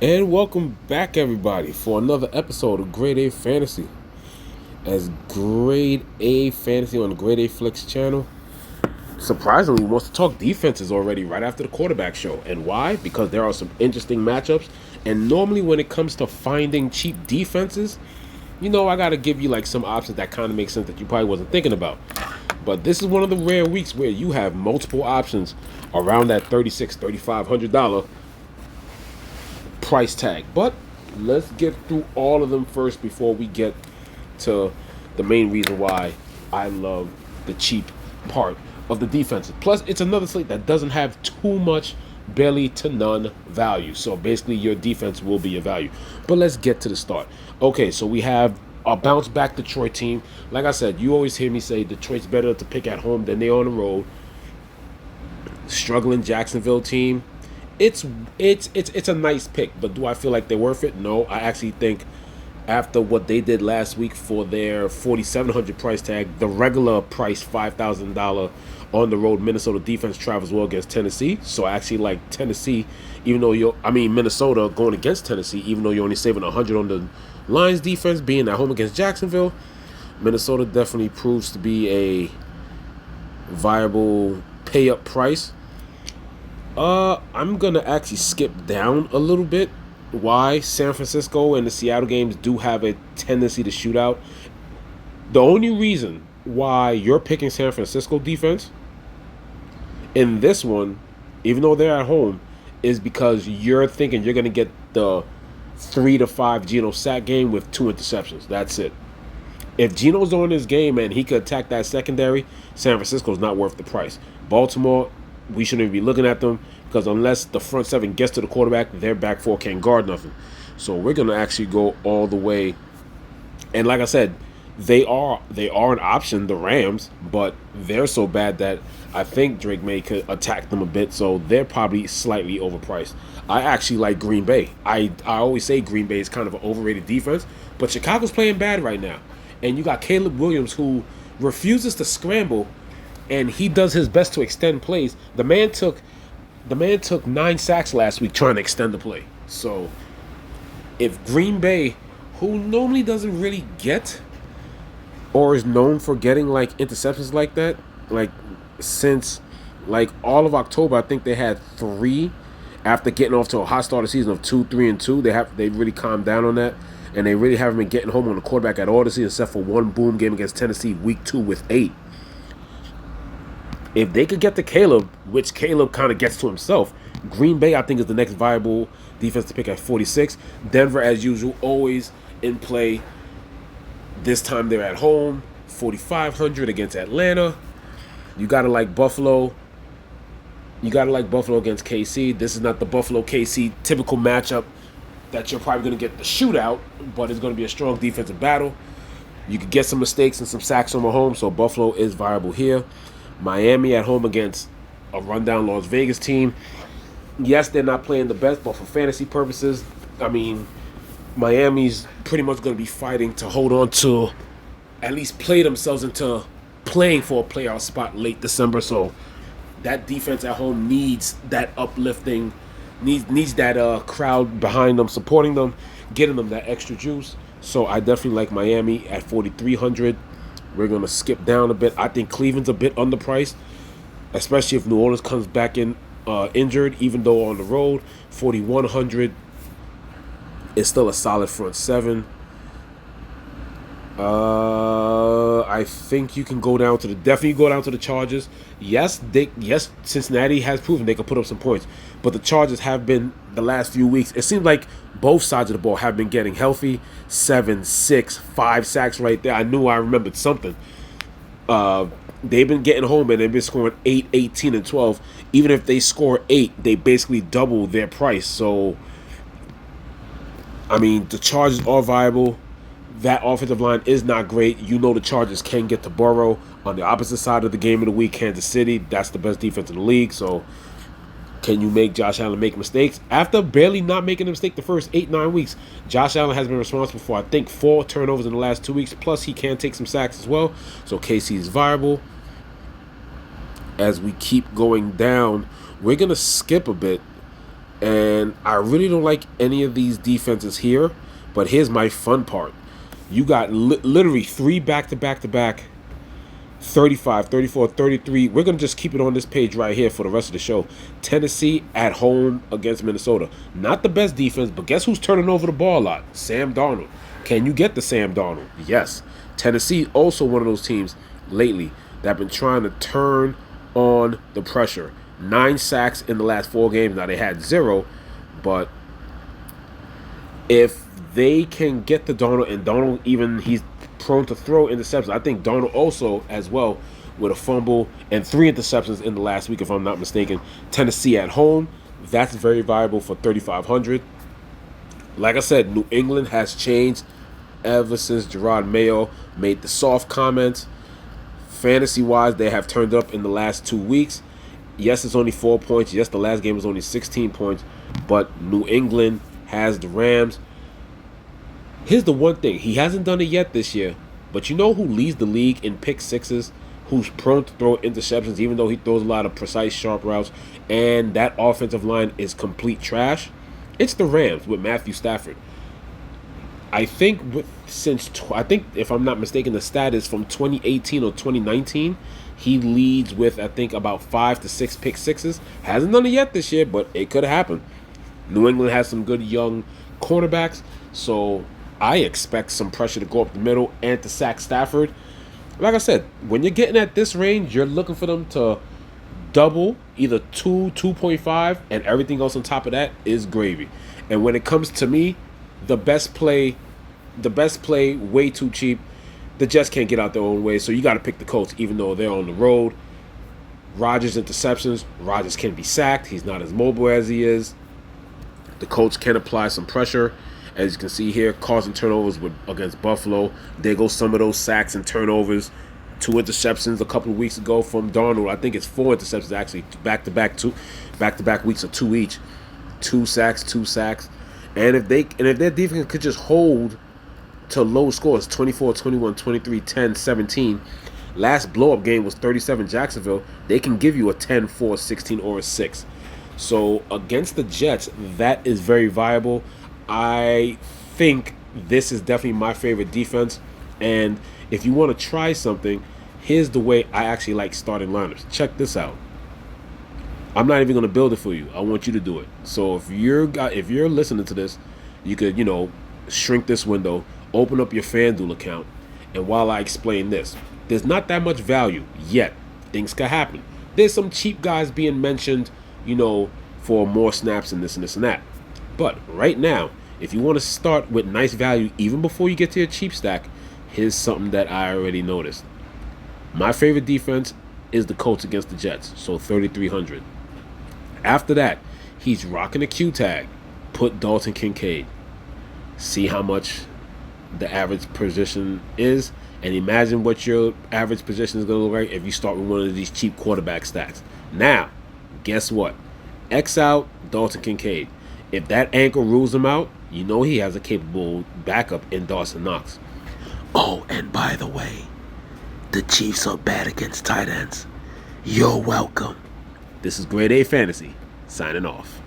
And welcome back, everybody, for another episode of Grade A Fantasy. As Grade A Fantasy on the Grade A Flicks channel, surprisingly wants to talk defenses already right after the quarterback show. And why? Because there are some interesting matchups. And normally, when it comes to finding cheap defenses, I got to give you like some options that kind of make sense that you probably wasn't thinking about. But this is one of the rare weeks where you have multiple options around that $3,600 price tag. But let's get through all of them first before we get to the main reason why I love the cheap part of the defense. Plus, it's another slate that doesn't have too much barely to none value. So basically, your defense will be your value. But let's get to the start. Okay, so we have a bounce back Detroit team. Like I said, you always hear me say Detroit's better to pick at home than they are on the road. Struggling Jacksonville team. It's a nice pick, but do I feel like they're worth it? No, I actually think after what they did last week for their 4,700 price tag, the regular price $5,000 on the road Minnesota defense travels well against Tennessee. So I actually like Tennessee, even though Minnesota going against Tennessee, even though you're only saving 100 on the Lions defense being at home against Jacksonville. Minnesota definitely proves to be a viable pay up price. I'm gonna actually skip down a little bit. Why? San Francisco and the Seattle games do have a tendency to shoot out. The only reason why you're picking San Francisco defense in this one, even though they're at home, is because you're thinking you're gonna get the 3 to 5 Geno sack game with 2 interceptions. That's it. If Geno's on this game and he could attack that secondary, San Francisco's not worth the price. Baltimore, we shouldn't be looking at them because unless the front seven gets to the quarterback, their back four can't guard nothing. So we're gonna actually go all the way. And like I said, they are an option, the Rams, but they're so bad that I think Drake May could attack them a bit. So they're probably slightly overpriced. I actually like Green Bay. I always say Green Bay is kind of an overrated defense, but Chicago's playing bad right now. And you got Caleb Williams who refuses to scramble, and he does his best to extend plays. The man took 9 sacks last week trying to extend the play. So if Green Bay, who normally doesn't really get or is known for getting like interceptions like that, like since like all of October, I think they had 3 after getting off to a hot start of season of 2-3-2. They really calmed down on that. And they really haven't been getting home on the quarterback at all this season, except for one boom game against Tennessee week 2 with 8. If they could get to Caleb, which Caleb kind of gets to himself, Green Bay I think is the next viable defense to pick at 46. Denver, as usual, always in play. This time they're at home, 4,500 against Atlanta. You gotta like Buffalo. You gotta like Buffalo against KC. This is not the Buffalo KC typical matchup that you're probably going to get the shootout, but it's going to be a strong defensive battle. You could get some mistakes and some sacks on Mahomes, so Buffalo is viable here. Miami at home against a rundown Las Vegas team. Yes, they're not playing the best, but for fantasy purposes, I mean, Miami's pretty much going to be fighting to hold on to, at least play themselves into playing for a playoff spot late December, so that defense at home needs that uplifting, needs that crowd behind them, supporting them, getting them that extra juice. So I definitely like Miami at 4,300. We're gonna skip down a bit. I think Cleveland's a bit underpriced, especially if New Orleans comes back in injured. Even though on the road, 4,100 is still a solid front seven. I think you can definitely go down to the Chargers. Yes, Cincinnati has proven they can put up some points, but the Chargers have been the last few weeks. It seems like both sides of the ball have been getting healthy. 7, 6, 5 sacks right there. I remembered something. They've been getting home and they've been scoring 8, 18, and 12. Even if they score 8, they basically double their price. So, I mean, the Chargers are viable. That offensive line is not great. The Chargers can get to Burrow. On the opposite side of the game of the week, Kansas City, that's the best defense in the league. So can you make Josh Allen make mistakes? After barely not making a mistake the first 8, 9 weeks, Josh Allen has been responsible for, I think, 4 turnovers in the last 2 weeks. Plus, he can take some sacks as well. So KC is viable. As we keep going down, we're going to skip a bit And I really don't like any of these defenses here. But here's my fun part. You got literally 3 back-to-back-to-back 35, 34, 33. We're going to just keep it on this page right here for the rest of the show. Tennessee at home against Minnesota. Not the best defense, but guess who's turning over the ball a lot? Sam Darnold. Can you get the Sam Darnold? Yes. Tennessee also one of those teams lately that have been trying to turn on the pressure. 9 sacks in the last 4 games. Now they had 0, but if they can get the Darnold, and Darnold even, he's prone to throw interceptions. I think Darnold also as well with a fumble and 3 interceptions in the last week, if I'm not mistaken. Tennessee at home, that's very viable for 3,500. Like I said, New England has changed ever since Gerard Mayo made the soft comments. Fantasy-wise, they have turned up in the last 2 weeks. Yes, it's only 4 points. Yes, the last game was only 16 points. But New England has the Rams. Here's the one thing. He hasn't done it yet this year. But you know who leads the league in pick sixes? Who's prone to throw interceptions, even though he throws a lot of precise, sharp routes. And that offensive line is complete trash. It's the Rams with Matthew Stafford. I think if I'm not mistaken, the stat is from 2018 or 2019. He leads with, I think, about 5 to 6 pick sixes. Hasn't done it yet this year, but it could happen. New England has some good young cornerbacks, so I expect some pressure to go up the middle and to sack Stafford. Like I said, when you're getting at this range, you're looking for them to double, either 2.5, and everything else on top of that is gravy. And when it comes to me, the best play, way too cheap. The Jets can't get out their own way, so you got to pick the Colts, even though they're on the road. Rodgers interceptions. Rodgers can be sacked. He's not as mobile as he is. The Colts can apply some pressure. As you can see here, causing turnovers against Buffalo. There go some of those sacks and turnovers. 2 interceptions a couple of weeks ago from Darnold. I think it's 4 interceptions actually, back-to-back weeks of 2 each. 2 sacks. And if their defense could just hold to low scores, 24, 21, 23, 10, 17. Last blow-up game was 37 Jacksonville. They can give you a 10, 4, 16, or a 6. So against the Jets, that is very viable. I think this is definitely my favorite defense. And if you want to try something, here's the way I actually like starting lineups. Check this out. I'm not even going to build it for you. I want you to do it. So if you're listening to this, you could, shrink this window, open up your FanDuel account, and while I explain this, there's not that much value yet. Things could happen. There's some cheap guys being mentioned, for more snaps and this and this and that. But right now, if you want to start with nice value even before you get to your cheap stack, here's something that I already noticed. My favorite defense is the Colts against the Jets, so 3,300. After that, he's rocking a Q tag. Put Dalton Kincaid. See how much the average position is, and imagine what your average position is going to look like if you start with one of these cheap quarterback stacks. Now, guess what? X out Dalton Kincaid. If that ankle rules him out, he has a capable backup in Dawson Knox. Oh, and by the way, the Chiefs are bad against tight ends. You're welcome. This is Grade A Fantasy, signing off.